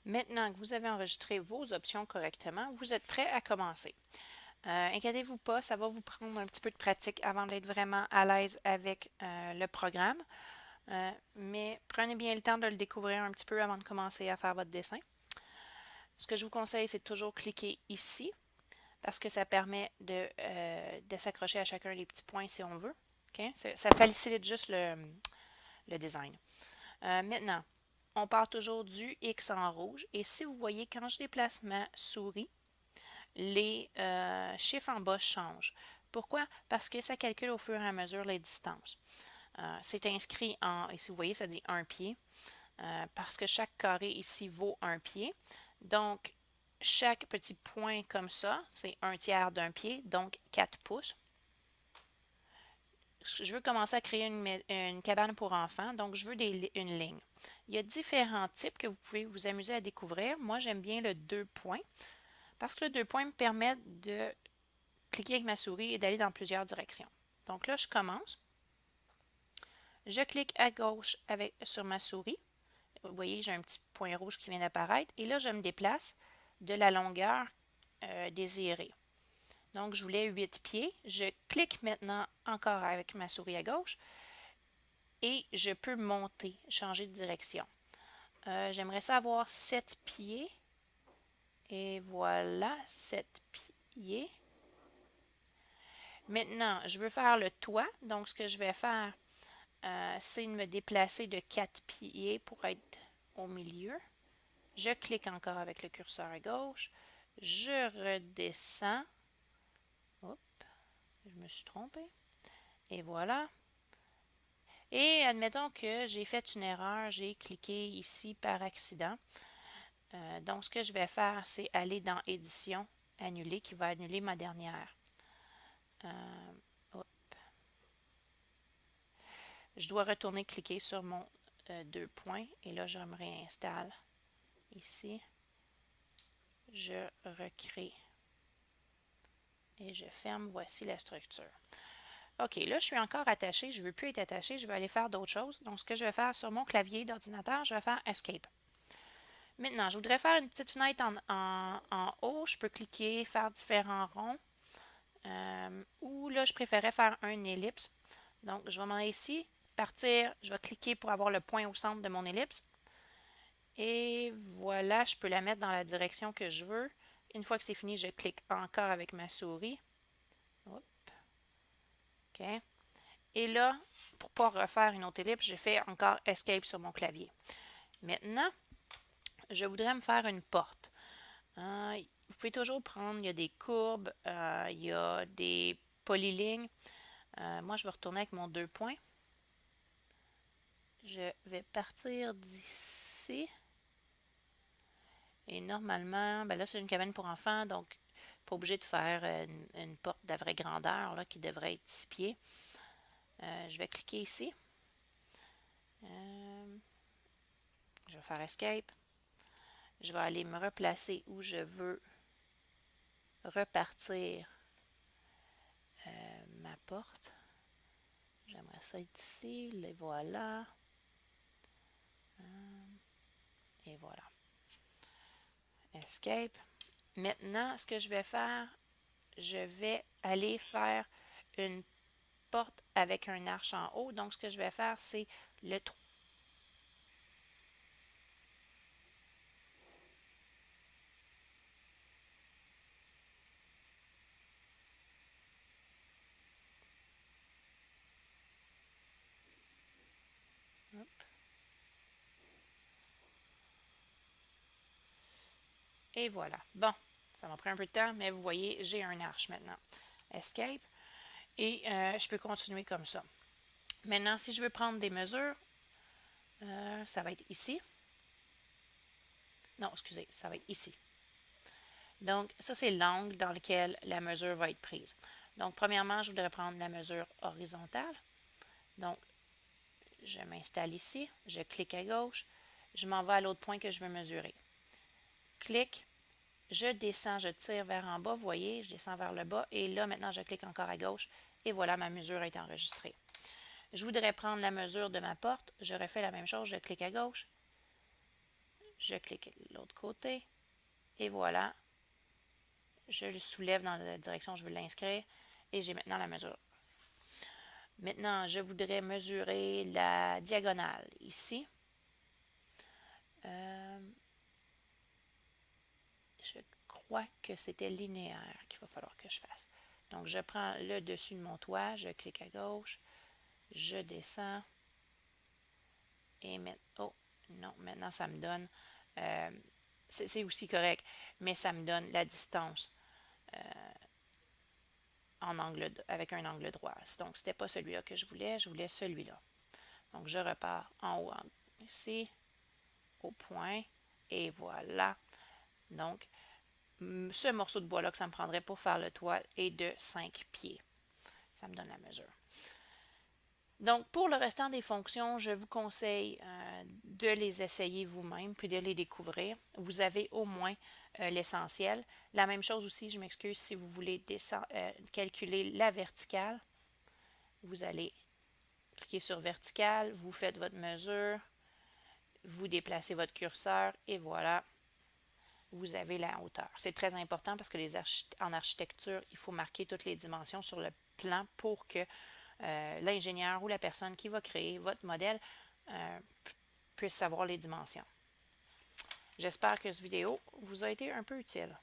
Maintenant que vous avez enregistré vos options correctement, vous êtes prêt à commencer. Inquiétez-vous pas, ça va vous prendre un petit peu de pratique avant d'être vraiment à l'aise avec le programme. Mais prenez bien le temps de le découvrir un petit peu avant de commencer à faire votre dessin. Ce que je vous conseille, c'est de toujours cliquer ici parce que ça permet de s'accrocher à chacun des petits points si on veut. Okay? Ça facilite juste le design. Maintenant, on part toujours du X en rouge et si vous voyez, quand je déplace ma souris, les chiffres en bas changent. Pourquoi? Parce que ça calcule au fur et à mesure les distances. C'est inscrit en, ici vous voyez, ça dit un pied, parce que chaque carré ici vaut un pied. Donc, chaque petit point comme ça, c'est un tiers d'un pied, donc 4 pouces. Je veux commencer à créer une cabane pour enfants, donc je veux une ligne. Il y a différents types que vous pouvez vous amuser à découvrir. Moi, j'aime bien le 2 points, parce que le 2 points me permet de cliquer avec ma souris et d'aller dans plusieurs directions. Donc là, je commence. Je clique à gauche sur ma souris. Vous voyez, j'ai un petit point rouge qui vient d'apparaître. Et là, je me déplace de la longueur désirée. Donc, je voulais 8 pieds. Je clique maintenant encore avec ma souris à gauche et je peux monter, changer de direction. J'aimerais savoir 7 pieds. Et voilà, 7 pieds. Maintenant, je veux faire le toit. Donc, ce que je vais faire, c'est de me déplacer de 4 pieds pour être au milieu. Je clique encore avec le curseur à gauche. Je redescends. Hop, je me suis trompée. Et voilà. Et admettons que j'ai fait une erreur, j'ai cliqué ici par accident. Donc, ce que je vais faire, c'est aller dans Édition, Annuler, qui va annuler ma dernière. Hop. Je dois retourner cliquer sur mon 2 points et là, je me réinstalle ici. Je recrée et je ferme. Voici la structure. OK, là, je suis encore attachée. Je ne veux plus être attachée. Je vais aller faire d'autres choses. Donc, ce que je vais faire sur mon clavier d'ordinateur, je vais faire Escape. Maintenant, je voudrais faire une petite fenêtre en haut. Je peux cliquer, faire différents ronds. Ou là, je préférais faire une ellipse. Donc, je vais m'en aller ici, partir. Je vais cliquer pour avoir le point au centre de mon ellipse. Et voilà, je peux la mettre dans la direction que je veux. Une fois que c'est fini, je clique encore avec ma souris. Hop. OK. Et là, pour ne pas refaire une autre ellipse, je fais encore Escape sur mon clavier. Maintenant, je voudrais me faire une porte. Vous pouvez toujours prendre, il y a des courbes, il y a des polylignes. Moi, je vais retourner avec mon 2 points. Je vais partir d'ici. Et normalement, ben là, c'est une cabane pour enfants, donc pas obligé de faire une porte de vraie grandeur là, qui devrait être 6 pieds. Je vais cliquer ici. Je vais faire Escape. Je vais aller me replacer où je veux repartir ma porte. J'aimerais ça être ici. Les voilà. Et voilà. Escape. Maintenant, ce que je vais faire, je vais aller faire une porte avec un arche en haut. Donc, ce que je vais faire, c'est le 3. Et voilà. Bon, ça m'a pris un peu de temps, mais vous voyez, j'ai un arche maintenant. Escape. Et je peux continuer comme ça. Maintenant, si je veux prendre des mesures, ça va être ici. Non, excusez, ça va être ici. Donc, ça, c'est l'angle dans lequel la mesure va être prise. Donc, premièrement, je voudrais prendre la mesure horizontale. Donc, je m'installe ici, je clique à gauche, je m'en vais à l'autre point que je veux mesurer. Clique, je descends, je tire vers en bas, vous voyez, je descends vers le bas et là, maintenant, je clique encore à gauche et voilà, ma mesure est enregistrée. Je voudrais prendre la mesure de ma porte, je refais la même chose, je clique à gauche, Je clique de l'autre côté. Et voilà. Je le soulève dans la direction où je veux l'inscrire. Et j'ai maintenant la mesure. Maintenant, je voudrais mesurer la diagonale ici. Je crois que c'était linéaire qu'il va falloir que je fasse. Donc, je prends le dessus de mon toit, je clique à gauche, je descends. Et oh, non, maintenant ça me donne, c'est aussi correct, mais ça me donne la distance avec un angle droit. Donc, ce n'était pas celui-là que je voulais celui-là. Donc, je repars en haut, ici, au point, et voilà. Donc, ce morceau de bois-là que ça me prendrait pour faire le toit est de 5 pieds. Ça me donne la mesure. Donc, pour le restant des fonctions, je vous conseille de les essayer vous-même puis de les découvrir. Vous avez au moins l'essentiel. La même chose aussi, je m'excuse, si vous voulez calculer la verticale, vous allez cliquer sur verticale, vous faites votre mesure, vous déplacez votre curseur et voilà, vous avez la hauteur. C'est très important parce que en architecture, il faut marquer toutes les dimensions sur le plan pour que l'ingénieur ou la personne qui va créer votre modèle puisse savoir les dimensions. J'espère que cette vidéo vous a été un peu utile.